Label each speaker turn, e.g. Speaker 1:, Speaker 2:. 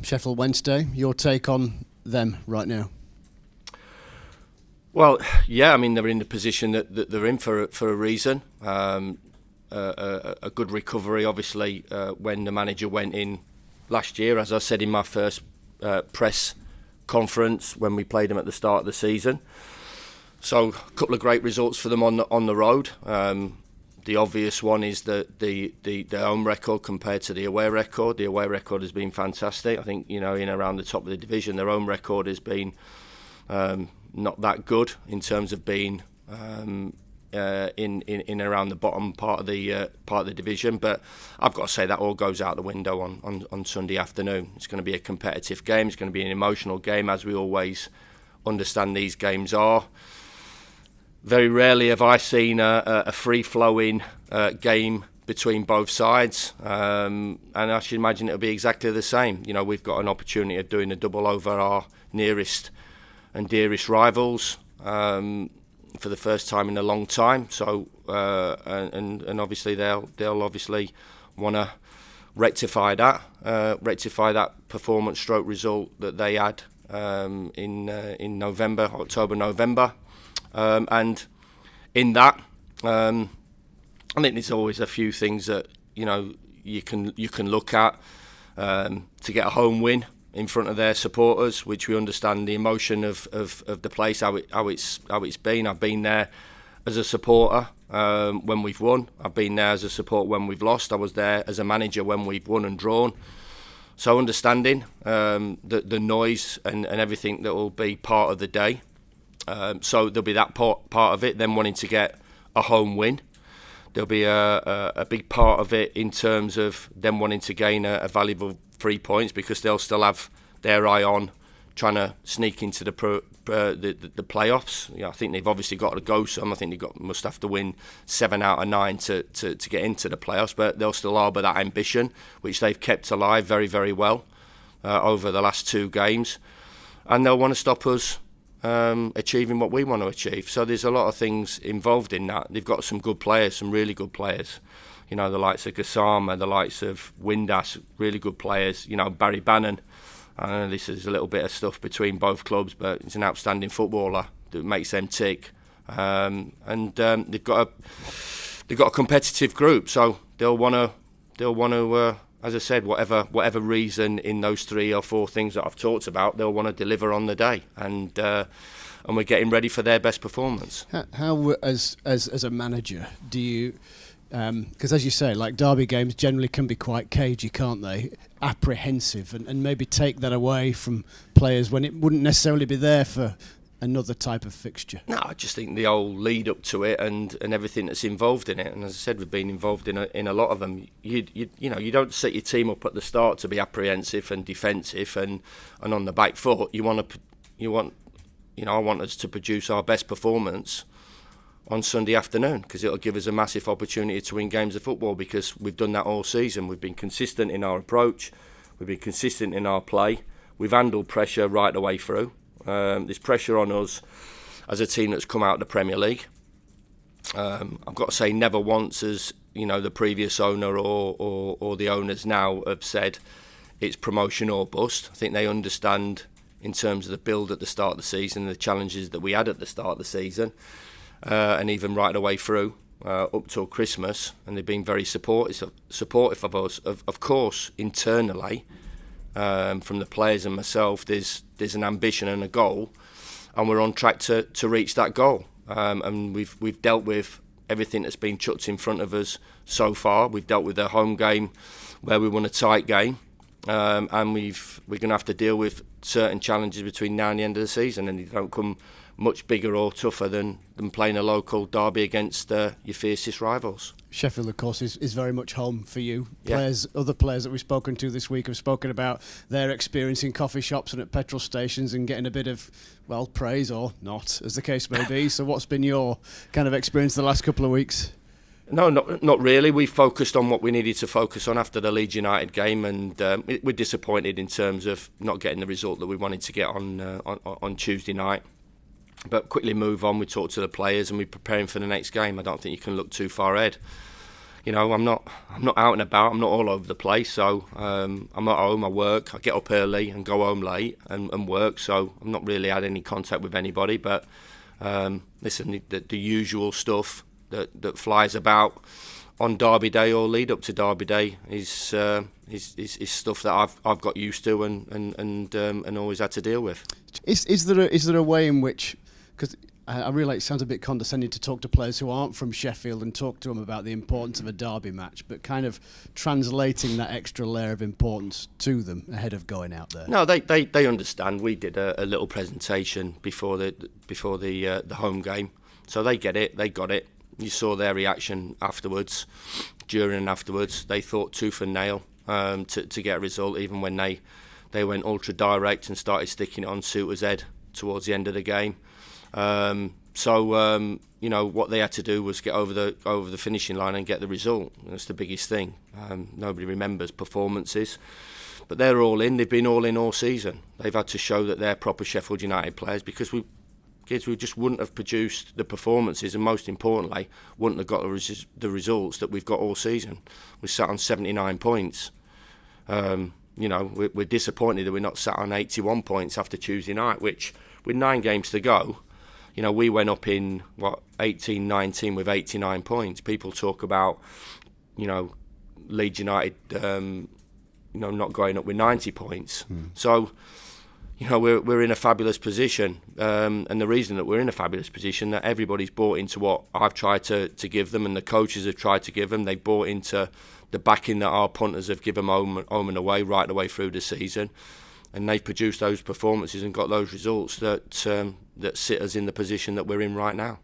Speaker 1: Sheffield Wednesday, your take on them right now?
Speaker 2: Well, yeah, I mean, they're in the position that they're in for a reason. A good recovery, obviously, when the manager went in last year, as I said in my first press conference when we played them at the start of the season. So, a couple of great results for them on the road. The obvious one is the home record compared to the away record. The away record has been fantastic. I think, in around the top of the division, their home record has been not that good in terms of being in around the bottom part of the division. But I've got to say that all goes out the window on Sunday afternoon. It's going to be a competitive game. It's going to be an emotional game, as we always understand these games are. Very rarely have I seen a free-flowing game between both sides, and I should imagine it'll be exactly the same. We've got an opportunity of doing a double over our nearest and dearest rivals for the first time in a long time. So, and obviously they'll obviously want to rectify that performance stroke result that they had in October, November. And in that, I think there's always a few things that you can look at to get a home win in front of their supporters, which we understand the emotion of the place, how it's been. I've been there as a supporter when we've won. I've been there as a supporter when we've lost. I was there as a manager when we've won and drawn. So understanding the noise and everything that will be part of the day. So there'll be that part of it, them wanting to get a home win. There'll be a big part of it in terms of them wanting to gain a valuable 3 points, because they'll still have their eye on trying to sneak into the playoffs. I think they've obviously got to go some. I think must have to win 7 out of 9 to get into the playoffs, but they'll still harbour that ambition, which they've kept alive very, very well over the last 2 games. And they'll want to stop us achieving what we want to achieve. So there's a lot of things involved in that. They've got some good players, some really good players. The likes of Gassama, the likes of Windass, really good players. Barry Bannon. I know this is a little bit of stuff between both clubs, but he's an outstanding footballer that makes them tick. And they've got a competitive group, so they'll want to. As I said, whatever reason in those 3 or 4 things that I've talked about, they'll want to deliver on the day, and we're getting ready for their best performance.
Speaker 1: How as a manager, do you? Because as you say, like derby games generally can be quite cagey, can't they? Apprehensive, and maybe take that away from players when it wouldn't necessarily be there for another type of fixture.
Speaker 2: No, I just think the whole lead up to it and everything that's involved in it. And as I said, we've been involved in a lot of them. You don't set your team up at the start to be apprehensive and defensive and on the back foot. I want us to produce our best performance on Sunday afternoon, because it'll give us a massive opportunity to win games of football, because we've done that all season. We've been consistent in our approach. We've been consistent in our play. We've handled pressure right the way through. There's pressure on us as a team that's come out of the Premier League. I've got to say, never once has the previous owner or the owners now have said it's promotion or bust. I think they understand in terms of the build at the start of the season, the challenges that we had at the start of the season, and even right the way through up till Christmas, and they've been very supportive of us. Of course, internally. From the players and myself, there's an ambition and a goal, and we're on track to reach that goal. And we've dealt with everything that's been chucked in front of us so far. We've dealt with the home game where we won a tight game, and we're going to have to deal with certain challenges between now and the end of the season, and they don't come much bigger or tougher than playing a local derby against your fiercest rivals.
Speaker 1: Sheffield, of course, is very much home for you.
Speaker 2: Yeah.
Speaker 1: Other players that we've spoken to this week have spoken about their experience in coffee shops and at petrol stations and getting a bit of, well, praise or not, as the case may be. So what's been your kind of experience the last couple of weeks?
Speaker 2: No, not really. We focused on what we needed to focus on after the Leeds United game, and we're disappointed in terms of not getting the result that we wanted to get on Tuesday night. But quickly move on. We talk to the players and we're preparing for the next game. I don't think you can look too far ahead. I'm not out and about. I'm not all over the place. So I'm at home. I work. I get up early and go home late and work. So I've not really had any contact with anybody. But listen, the usual stuff that flies about on Derby Day or lead up to Derby Day is stuff that I've got used to and always had to deal with.
Speaker 1: Is there a way in which, because I realise it sounds a bit condescending to talk to players who aren't from Sheffield and talk to them about the importance of a derby match, but kind of translating that extra layer of importance to them ahead of going out there?
Speaker 2: No, they understand. We did a little presentation before the home game, so they get it. They got it. You saw their reaction afterwards, during and afterwards. They thought tooth and nail to get a result, even when they went ultra direct and started sticking it on Suter's head towards the end of the game. What they had to do was get over the finishing line and get the result. That's the biggest thing. Nobody remembers performances, but they're all in. They've been all in all season. They've had to show that they're proper Sheffield United players, because we just wouldn't have produced the performances, and most importantly, wouldn't have got the results that we've got all season. We sat on 79 points. We're disappointed that we're not sat on 81 points after Tuesday night, which, with 9 games to go, we went up in 18-19 with 89 points. People talk about Leeds United not going up with 90 points. So we're in a fabulous position, and the reason that we're in a fabulous position, that everybody's bought into what I've tried to give them, and the coaches have tried to give them. They bought into the backing that our punters have given home and away right the way through the season, and they've produced those performances and got those results that sit us in the position that we're in right now.